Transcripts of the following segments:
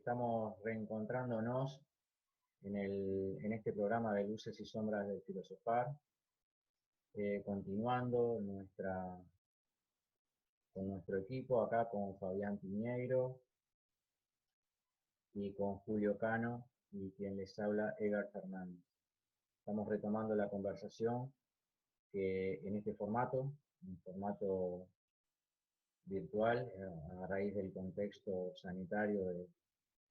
estamos reencontrándonos en este programa de Luces y Sombras del Filosofar, continuando con nuestro equipo, acá con Fabián Piñeiro y con Julio Cano, y quien les habla, Edgar Fernández. Estamos retomando la conversación que en este formato, un formato virtual, a raíz del contexto sanitario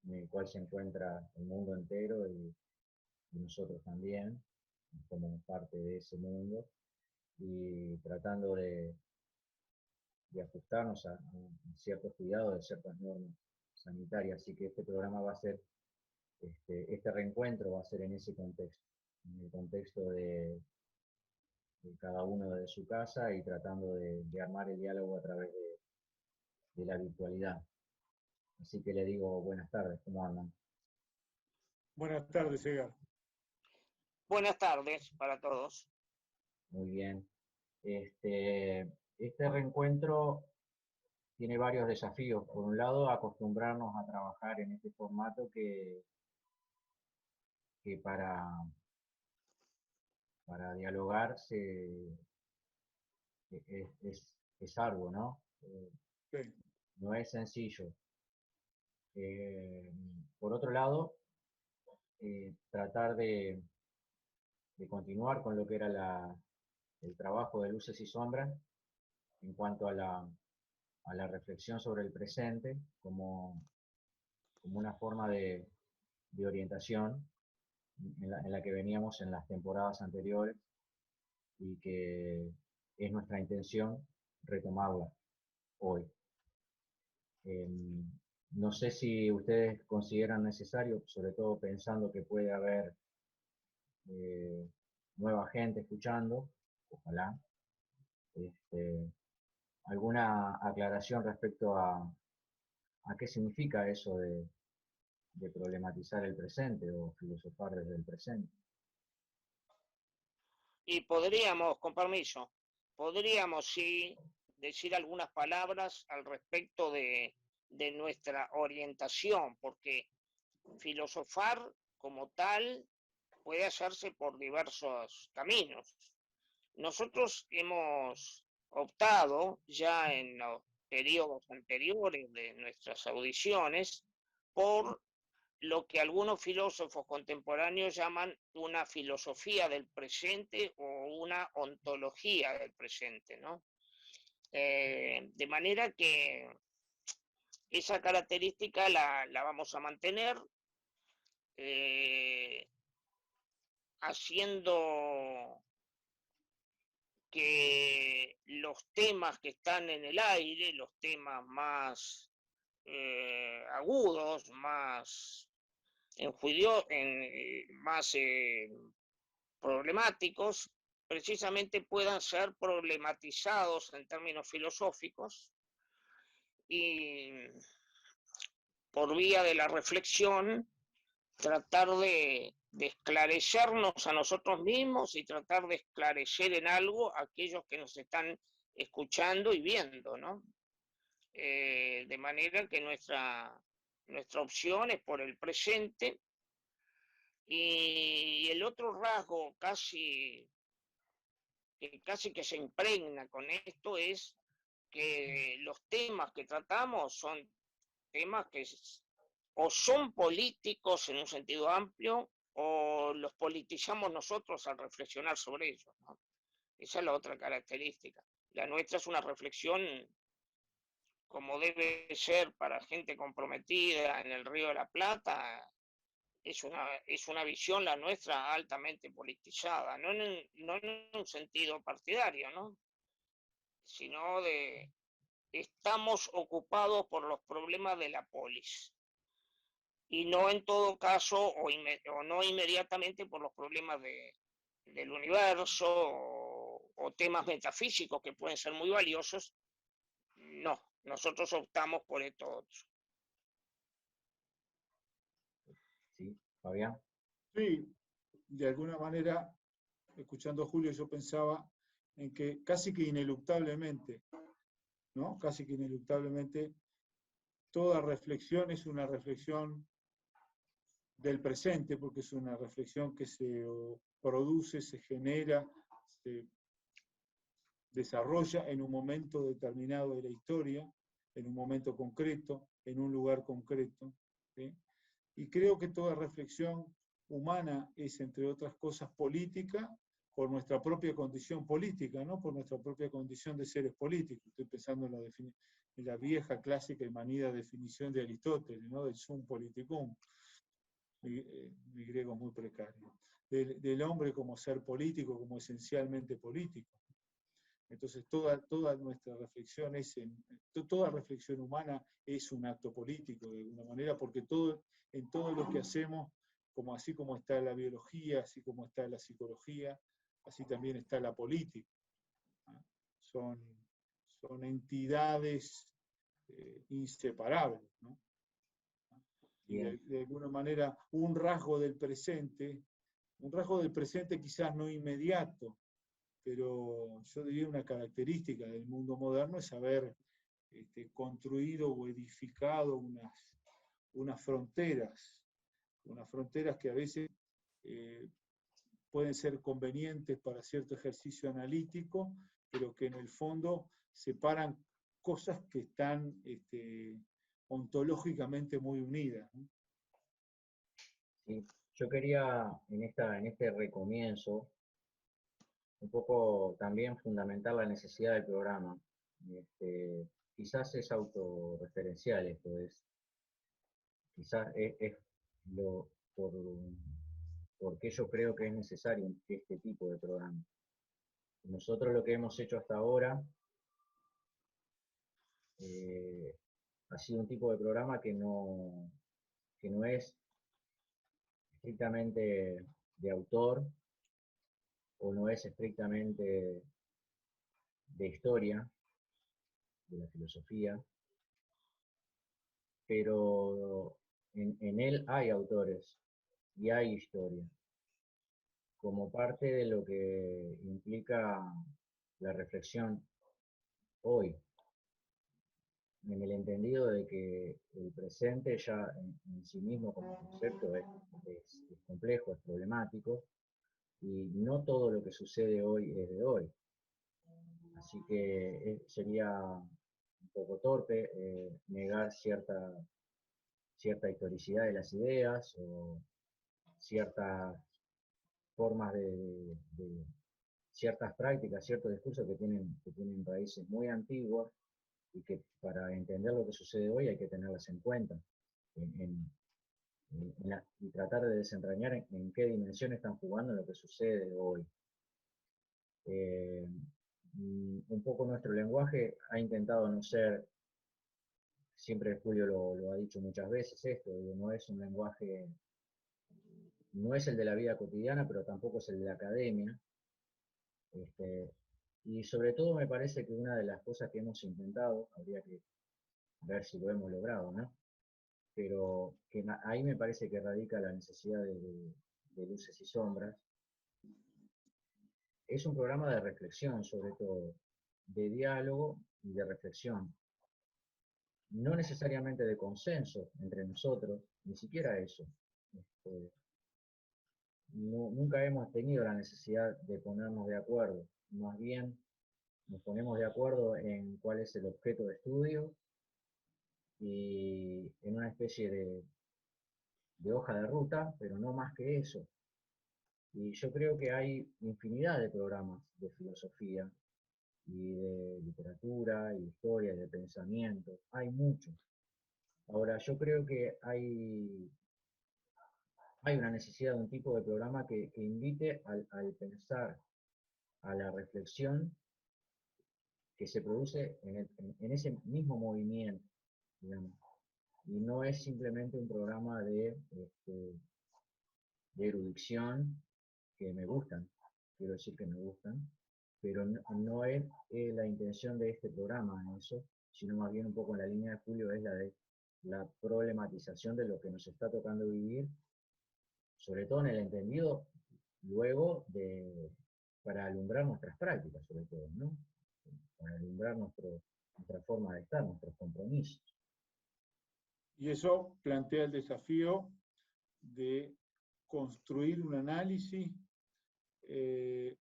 en el cual se encuentra el mundo entero y nosotros también, como parte de ese mundo, y tratando de ajustarnos a ciertos cuidados, de ciertas normas sanitarias. Así que este programa va a ser, este reencuentro va a ser en ese contexto, en el contexto de cada uno de su casa y tratando de armar el diálogo a través de la virtualidad. Así que le digo buenas tardes, ¿cómo andan? Buenas tardes, Edgar. Buenas tardes para todos. Muy bien. Este reencuentro tiene varios desafíos. Por un lado, acostumbrarnos a trabajar en este formato que para dialogar es arduo, ¿no? Sí. No es sencillo. Por otro lado, tratar de continuar con lo que era el trabajo de Luces y Sombras en cuanto a la reflexión sobre el presente como una forma de orientación en la que veníamos en las temporadas anteriores y que es nuestra intención retomarla hoy. No sé si ustedes consideran necesario, sobre todo pensando que puede haber nueva gente escuchando, ojalá, alguna aclaración respecto a qué significa eso de problematizar el presente o filosofar desde el presente. Y podríamos, con permiso, sí decir algunas palabras al respecto de nuestra orientación, porque filosofar como tal puede hacerse por diversos caminos. Nosotros hemos optado ya en los periodos anteriores de nuestras audiciones por lo que algunos filósofos contemporáneos llaman una filosofía del presente o una ontología del presente, ¿no? De manera que esa característica la vamos a mantener, haciendo que los temas que están en el aire, los temas más agudos, más más problemáticos, precisamente puedan ser problematizados en términos filosóficos y por vía de la reflexión tratar de esclarecernos a nosotros mismos y tratar de esclarecer en algo a aquellos que nos están escuchando y viendo, ¿no? De manera que nuestra opción es por el presente. Y el otro rasgo casi que se impregna con esto es que los temas que tratamos son temas que o son políticos en un sentido amplio o los politizamos nosotros al reflexionar sobre ellos, ¿no? Esa es la otra característica. La nuestra es una reflexión como debe ser para gente comprometida en el Río de la Plata. Es una visión, la nuestra, altamente politizada, no en un sentido partidario, ¿no? Sino estamos ocupados por los problemas de la polis, y no en todo caso, o no inmediatamente por los problemas del universo, o temas metafísicos que pueden ser muy valiosos. No, nosotros optamos por esto otro. ¿Sí, Fabián? Sí, de alguna manera, escuchando a Julio, yo pensaba en que casi que ineluctablemente, ¿no? Casi que ineluctablemente toda reflexión es una reflexión del presente, porque es una reflexión que se produce, se genera, se desarrolla en un momento determinado de la historia, en un momento concreto, en un lugar concreto, ¿sí? Y creo que toda reflexión humana es, entre otras cosas, política, por nuestra propia condición política, ¿no? Por nuestra propia condición de seres políticos. Estoy pensando en la vieja, clásica y manida definición de Aristóteles, ¿no? Del sum politicum, mi griego muy precario, del hombre como ser político, como esencialmente político. Entonces toda nuestra reflexión toda reflexión humana es un acto político de alguna manera, porque en todo lo que hacemos, así como está la biología, así como está la psicología, así también está la política, ¿no? Son entidades inseparables, ¿no? Y de alguna manera un rasgo del presente quizás no inmediato, pero yo diría una característica del mundo moderno es haber construido o edificado unas fronteras que a veces pueden ser convenientes para cierto ejercicio analítico, pero que en el fondo separan cosas que están ontológicamente muy unidas, ¿no? Sí, yo quería en este recomienzo un poco también fundamentar la necesidad del programa. Quizás es autorreferencial esto, quizás es lo, porque yo creo que es necesario este tipo de programa. Nosotros lo que hemos hecho hasta ahora ha sido un tipo de programa que no es estrictamente de autor o no es estrictamente de historia, de la filosofía, pero en él hay autores y hay historia, como parte de lo que implica la reflexión hoy, en el entendido de que el presente ya en sí mismo como concepto es complejo, es problemático, y no todo lo que sucede hoy es de hoy. Así que sería un poco torpe negar cierta historicidad de las ideas o ciertas formas ciertas prácticas, ciertos discursos que tienen raíces muy antiguas y que para entender lo que sucede hoy hay que tenerlas en cuenta y tratar de desentrañar en qué dimensión están jugando en lo que sucede hoy. Un poco nuestro lenguaje ha intentado no ser, siempre Julio lo ha dicho muchas veces esto, no es un lenguaje, no es el de la vida cotidiana, pero tampoco es el de la academia. Y sobre todo me parece que una de las cosas que hemos intentado, habría que ver si lo hemos logrado, ¿no? Pero que ahí me parece que radica la necesidad de luces y sombras. Es un programa de reflexión, sobre todo, de diálogo y de reflexión. No necesariamente de consenso entre nosotros, ni siquiera eso. Nunca hemos tenido la necesidad de ponernos de acuerdo, más bien nos ponemos de acuerdo en cuál es el objeto de estudio y en una especie de hoja de ruta, pero no más que eso. Y yo creo que hay infinidad de programas de filosofía y de literatura, y de historia, y de pensamiento, hay muchos. Ahora, yo creo que hay una necesidad de un tipo de programa que invite al pensar, a la reflexión que se produce en ese mismo movimiento, digamos. Y no es simplemente un programa de erudición, que me gustan, quiero decir que me gustan, pero no es la intención de este programa en eso, sino más bien un poco en la línea de Julio, es la de la problematización de lo que nos está tocando vivir, sobre todo en el entendido luego para alumbrar nuestras prácticas, sobre todo, ¿no? Para alumbrar nuestra forma de estar, nuestros compromisos. Y eso plantea el desafío de construir un análisis que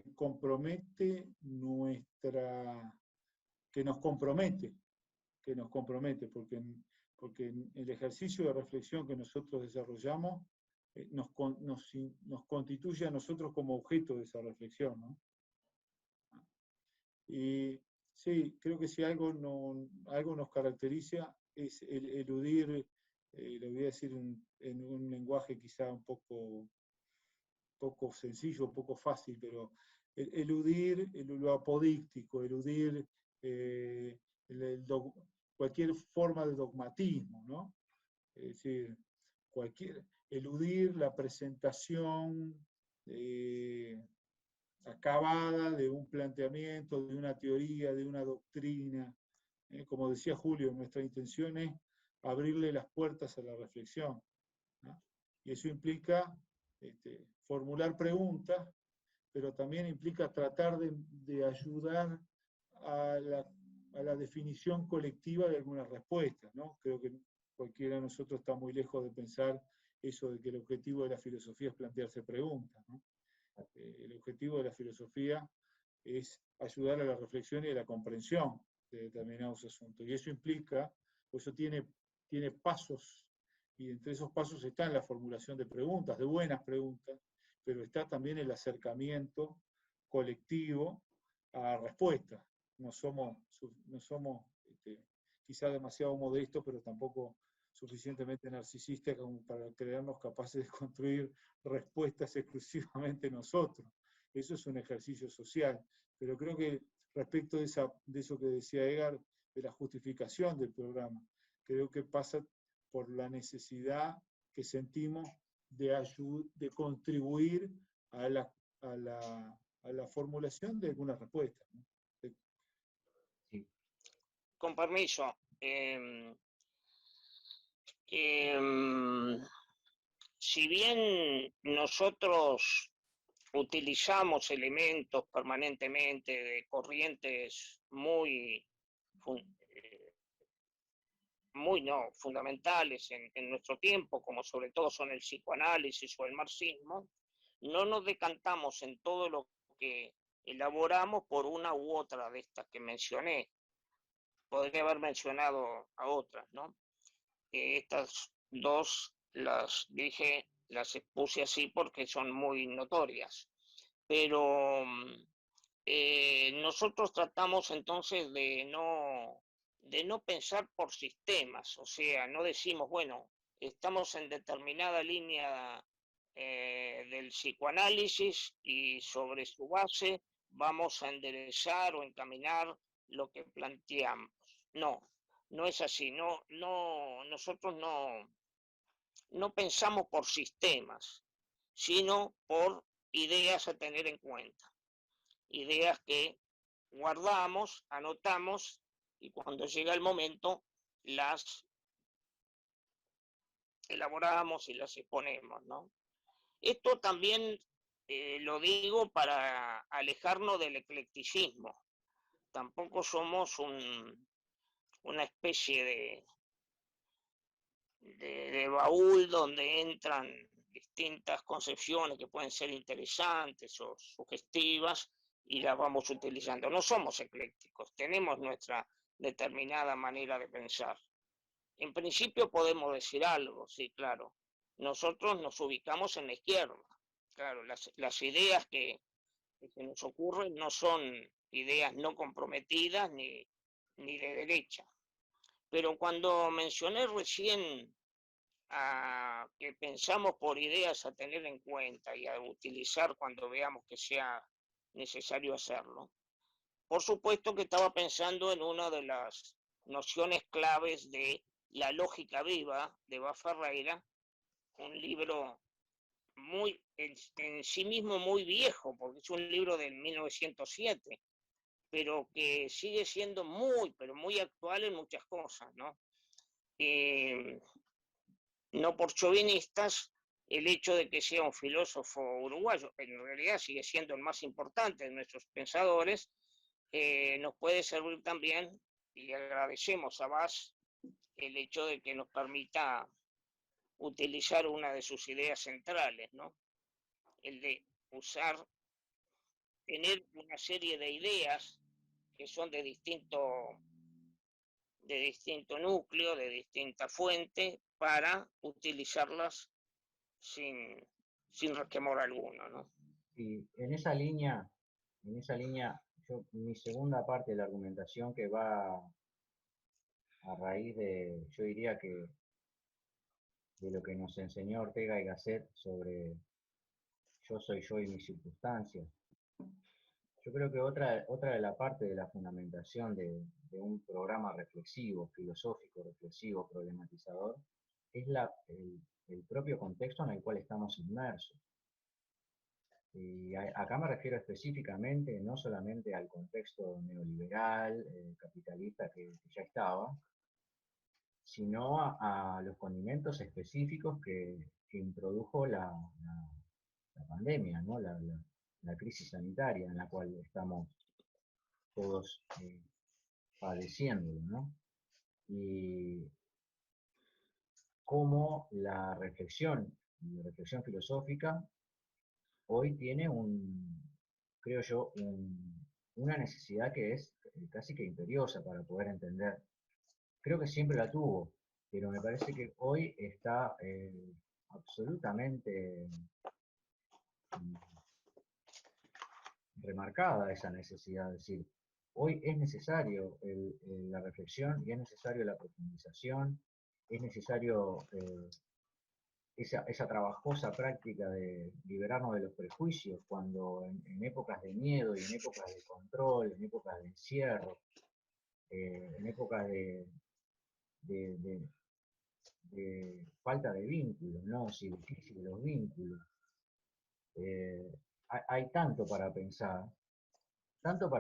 nos compromete, porque en el ejercicio de reflexión que nosotros desarrollamos nos constituye a nosotros como objeto de esa reflexión, ¿no? Y sí, creo que si algo nos caracteriza es el eludir, lo voy a decir en un lenguaje quizá un poco sencillo, un poco fácil, pero eludir lo apodíctico, eludir cualquier forma de dogmatismo, ¿no? Es decir, eludir la presentación acabada de un planteamiento, de una teoría, de una doctrina. Como decía Julio, nuestra intención es abrirle las puertas a la reflexión, ¿no? Y eso implica formular preguntas, pero también implica tratar de ayudar a la definición colectiva de algunas respuestas, ¿no? Creo que cualquiera de nosotros está muy lejos de pensar eso de que el objetivo de la filosofía es plantearse preguntas, ¿no? El objetivo de la filosofía es ayudar a la reflexión y a la comprensión de determinados asuntos. Y eso implica, pues eso tiene pasos, y entre esos pasos está la formulación de preguntas, de buenas preguntas, pero está también el acercamiento colectivo a respuestas. No somos quizá demasiado modestos, pero tampoco suficientemente narcisistas como para creernos capaces de construir respuestas exclusivamente nosotros. Eso es un ejercicio social. Pero creo que respecto de eso que decía Edgar, de la justificación del programa, creo que pasa por la necesidad que sentimos de contribuir a la formulación de algunas respuestas, ¿no? Sí. Con permiso. Si bien nosotros utilizamos elementos permanentemente de corrientes muy fundamentales en nuestro tiempo, como sobre todo son el psicoanálisis o el marxismo, no nos decantamos en todo lo que elaboramos por una u otra de estas que mencioné. Podría haber mencionado a otras, ¿no? Estas dos las dije, las expuse así porque son muy notorias. Pero nosotros tratamos entonces de no pensar por sistemas, o sea, no decimos, bueno, estamos en determinada línea del psicoanálisis y sobre su base vamos a enderezar o encaminar lo que planteamos. No, no es así, nosotros no pensamos por sistemas, sino por ideas a tener en cuenta. Ideas que guardamos, anotamos y cuando llega el momento las elaboramos y las exponemos, ¿no? Esto también lo digo para alejarnos del eclecticismo. Tampoco somos una especie de baúl donde entran distintas concepciones que pueden ser interesantes o sugestivas y las vamos utilizando. No somos eclécticos, tenemos nuestra determinada manera de pensar. En principio podemos decir algo, sí, claro. Nosotros nos ubicamos en la izquierda. Claro, las ideas que nos ocurren no son ideas no comprometidas ni de derecha. Pero cuando mencioné recién que pensamos por ideas a tener en cuenta y a utilizar cuando veamos que sea necesario hacerlo, por supuesto que estaba pensando en una de las nociones claves de La lógica viva de Bas Ferreira, un libro en sí mismo muy viejo, porque es un libro del 1907, pero que sigue siendo pero muy actual en muchas cosas, ¿no? No por chauvinistas, el hecho de que sea un filósofo uruguayo, en realidad sigue siendo el más importante de nuestros pensadores, nos puede servir también, y agradecemos a Bas el hecho de que nos permita utilizar una de sus ideas centrales, ¿no? El de tener una serie de ideas que son de distinto núcleo, de distinta fuente, para utilizarlas sin, sin resquemor alguno, ¿no? Y en esa línea, mi segunda parte de la argumentación que va a raíz de, yo diría que de lo que nos enseñó Ortega y Gasset sobre yo soy yo y mis circunstancias. Yo creo que otra de la parte de la fundamentación de un programa reflexivo, filosófico, reflexivo, problematizador, es el propio contexto en el cual estamos inmersos. Y acá me refiero específicamente no solamente al contexto neoliberal, capitalista que ya estaba, sino a los condimentos específicos que introdujo la pandemia, ¿no? La crisis sanitaria en la cual estamos todos padeciendo, ¿no? Y cómo la reflexión filosófica hoy tiene creo yo, una necesidad que es casi que imperiosa para poder entender. Creo que siempre la tuvo, pero me parece que hoy está absolutamente remarcada esa necesidad. Es decir, hoy es necesario la reflexión y es necesario la profundización, es necesario esa trabajosa práctica de liberarnos de los prejuicios cuando en épocas de miedo y en épocas de control, en épocas de encierro, en épocas de, de- de falta de vínculos, ¿no? Sí, de crisis de los vínculos. Hay tanto para pensar y tanto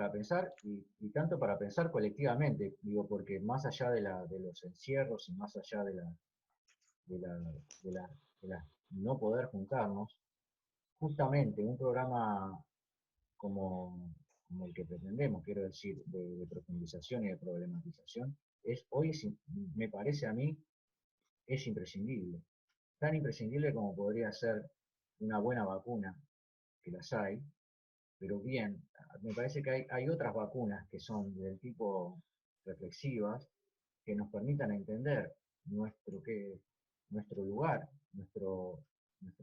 para pensar colectivamente, digo, porque más allá de los encierros y más allá de la, de la- de la no poder juntarnos, justamente un programa como el que pretendemos, quiero decir, de profundización y de problematización, me parece a mí, es imprescindible. Tan imprescindible como podría ser una buena vacuna, que las hay, pero bien, me parece que hay otras vacunas que son del tipo reflexivas, que nos permitan entender nuestro lugar, nuestro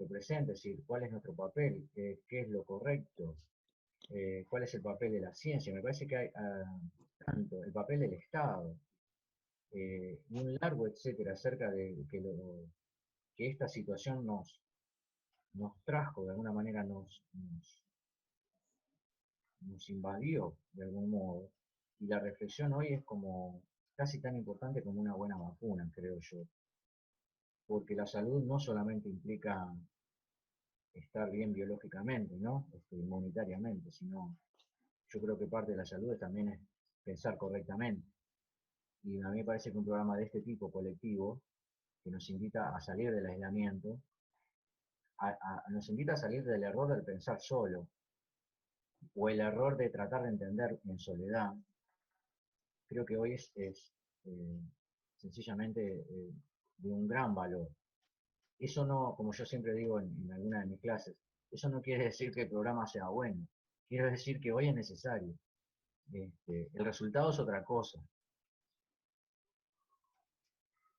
presente, es decir, cuál es nuestro papel, qué es lo correcto, cuál es el papel de la ciencia. Me parece que hay tanto el papel del Estado y un largo etcétera acerca de que esta situación nos trajo, de alguna manera nos invadió de algún modo. Y la reflexión hoy es como casi tan importante como una buena vacuna, creo yo. Porque la salud no solamente implica estar bien biológicamente, ¿no? Inmunitariamente, sino yo creo que parte de la salud también es pensar correctamente. Y a mí me parece que un programa de este tipo colectivo, que nos invita a salir del aislamiento, nos invita a salir del error del pensar solo, o el error de tratar de entender en soledad, creo que hoy es sencillamente de un gran valor. Eso no, como yo siempre digo en alguna de mis clases, eso no quiere decir que el programa sea bueno, quiere decir que hoy es necesario. El resultado es otra cosa.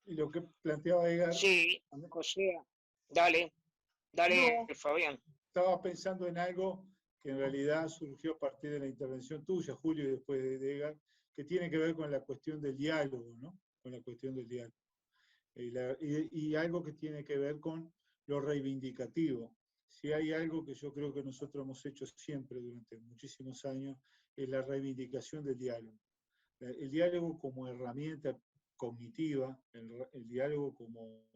Y lo que planteaba Edgar, Sí, o sea, dale, dale, no, Fabián. estaba pensando en algo que en realidad surgió a partir de la intervención tuya, Julio, y después de Edgar, que tiene que ver con la cuestión del diálogo, ¿no? Con la cuestión del diálogo. Y algo que tiene que ver con lo reivindicativo. Si hay algo que yo creo que nosotros hemos hecho siempre durante muchísimos años, es la reivindicación del diálogo. El diálogo como herramienta cognitiva, el diálogo como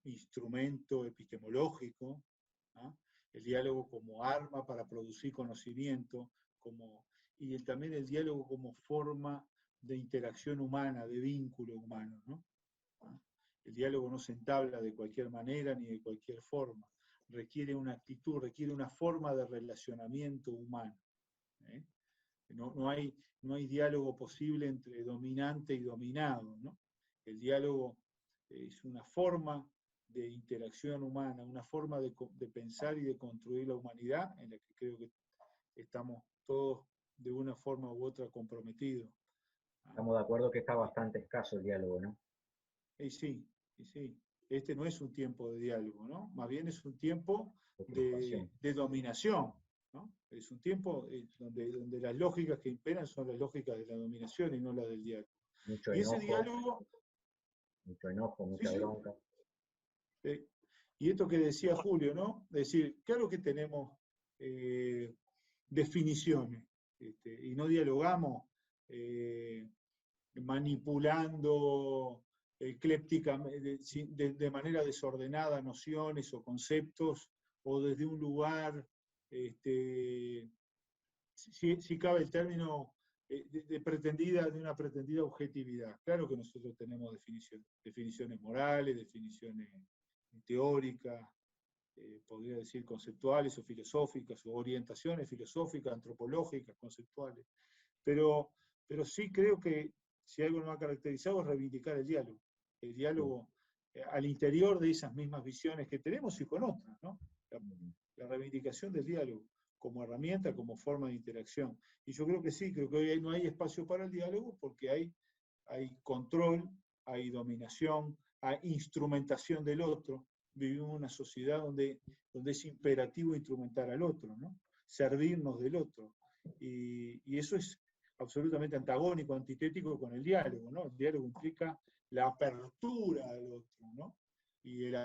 instrumento epistemológico, ¿ah? El diálogo como arma para producir conocimiento, y también el diálogo como forma de interacción humana, de vínculo humano, ¿no? ¿Ah? El diálogo no se entabla de cualquier manera ni de cualquier forma, requiere una actitud, requiere una forma de relacionamiento humano, ¿eh? No hay diálogo posible entre dominante y dominado, ¿no? El diálogo es una forma de interacción humana, una forma de pensar y de construir la humanidad en la que creo que estamos todos de una forma u otra comprometidos. Estamos de acuerdo que está bastante escaso el diálogo, ¿no? Y sí, y sí. Este no es un tiempo de diálogo, ¿no? Más bien es un tiempo de dominación, ¿no? Es un tiempo donde las lógicas que imperan son las lógicas de la dominación y no las del diálogo. Mucho Y enojo, ese diálogo... mucha bronca. Y esto que decía Julio, ¿no? Es decir, claro que tenemos definiciones, y no dialogamos manipulando de manera desordenada nociones o conceptos, o desde un lugar, si cabe el término, de una pretendida objetividad. Claro que nosotros tenemos definiciones morales, definiciones teóricas, podría decir conceptuales o filosóficas, o orientaciones filosóficas, antropológicas, conceptuales. Pero sí creo que si algo nos ha caracterizado es reivindicar el diálogo al interior de esas mismas visiones que tenemos y con otras, ¿no? La reivindicación del diálogo como herramienta, como forma de interacción. Y yo creo que sí, creo que hoy no hay espacio para el diálogo porque hay control, hay dominación, hay instrumentación del otro. Vivimos en una sociedad donde es imperativo instrumentar al otro, ¿no? Servirnos del otro. Y eso es absolutamente antagónico, antitético con el diálogo, ¿no? El diálogo implica la apertura al otro, ¿no? Y el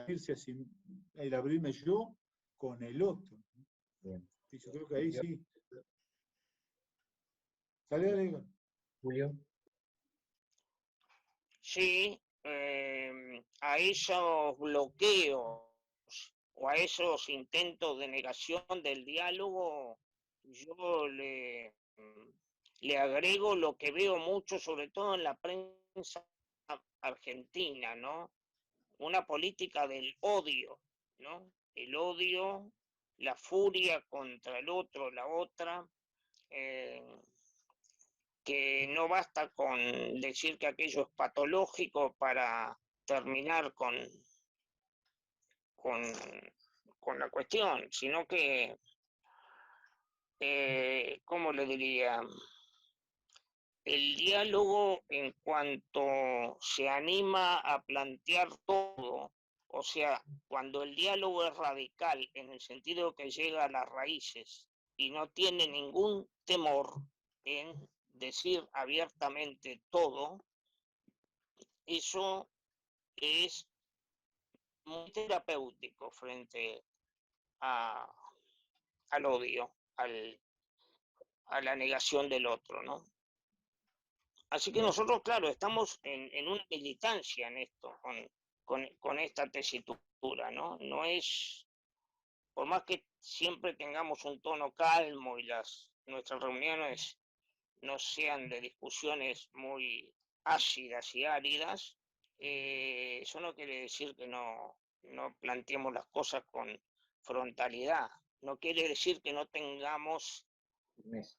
abrirme yo con el otro. Bien. Y yo creo que ahí sí. Dale. Julio. Sí, a esos bloqueos o a esos intentos de negación del diálogo, yo le agrego lo que veo mucho, sobre todo en la prensa argentina, ¿no? Una política del odio, ¿no? El odio, la furia contra el otro, la otra, que no basta con decir que aquello es patológico para terminar con la cuestión, sino que, ¿cómo le diría? El diálogo, en cuanto se anima a plantear todo, o sea, cuando el diálogo es radical, en el sentido que llega a las raíces y no tiene ningún temor en decir abiertamente todo, eso es muy terapéutico frente al odio, a la negación del otro, ¿no? Así que nosotros, claro, estamos en una militancia en esto, con esta tesitura, ¿no? No es, por más que siempre tengamos un tono calmo y nuestras reuniones no sean de discusiones muy ácidas y áridas, eso no quiere decir que no planteemos las cosas con frontalidad. No quiere decir que no tengamos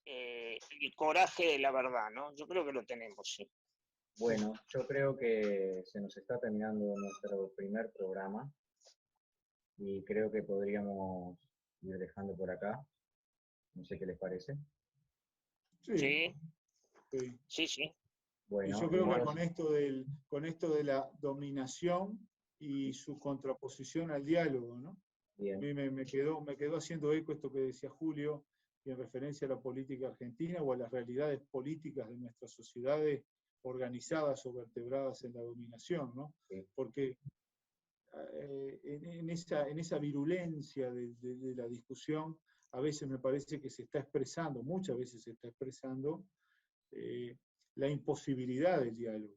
el coraje de la verdad, ¿no? Yo creo que lo tenemos, sí. Bueno, yo creo que se nos está terminando nuestro primer programa y creo que podríamos ir dejando por acá. No sé qué les parece. Sí. Sí. Sí, sí. Bueno, y yo creo que con esto de la dominación y su contraposición al diálogo, ¿no? Bien. A mí me quedó haciendo eco esto que decía Julio, y en referencia a la política argentina o a las realidades políticas de nuestras sociedades organizadas o vertebradas en la dominación, ¿no? Sí. Porque en esa virulencia de la discusión, a veces me parece que se está expresando, muchas veces se está expresando, la imposibilidad del diálogo,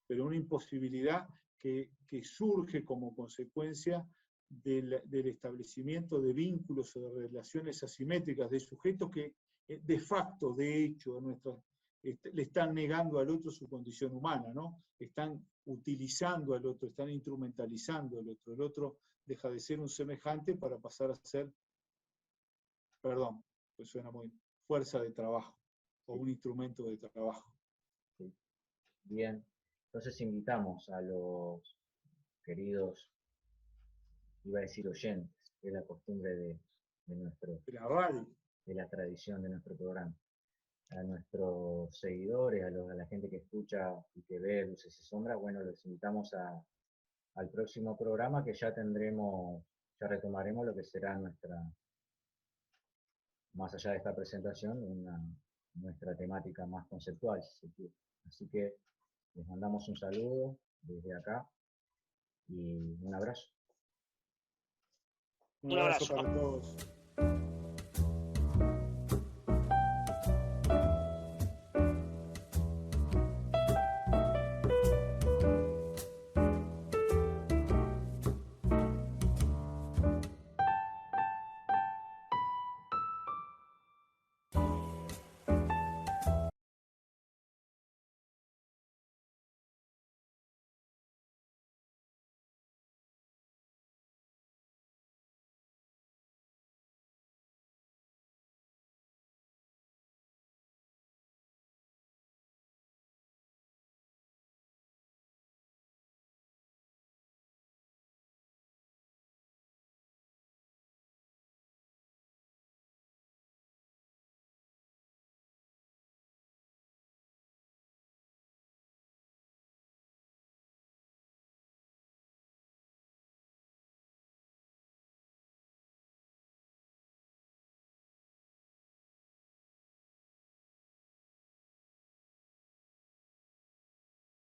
pero una imposibilidad que surge como consecuencia del establecimiento de vínculos o de relaciones asimétricas de sujetos que de facto, de hecho, le están negando al otro su condición humana, ¿no? Están utilizando al otro, están instrumentalizando al otro. El otro deja de ser un semejante para pasar a ser, perdón, pues suena muy, fuerza de trabajo. o un instrumento de trabajo. Sí. Bien, entonces invitamos a los queridos, iba a decir oyentes, que es la costumbre de La radio. de la tradición de nuestro programa. A nuestros seguidores, a la gente que escucha y que ve Luces y Sombras, bueno, los invitamos al próximo programa que ya retomaremos lo que será más allá de esta presentación, nuestra temática más conceptual, si se quiere. Así que les mandamos un saludo desde acá y un abrazo. Un abrazo para todos.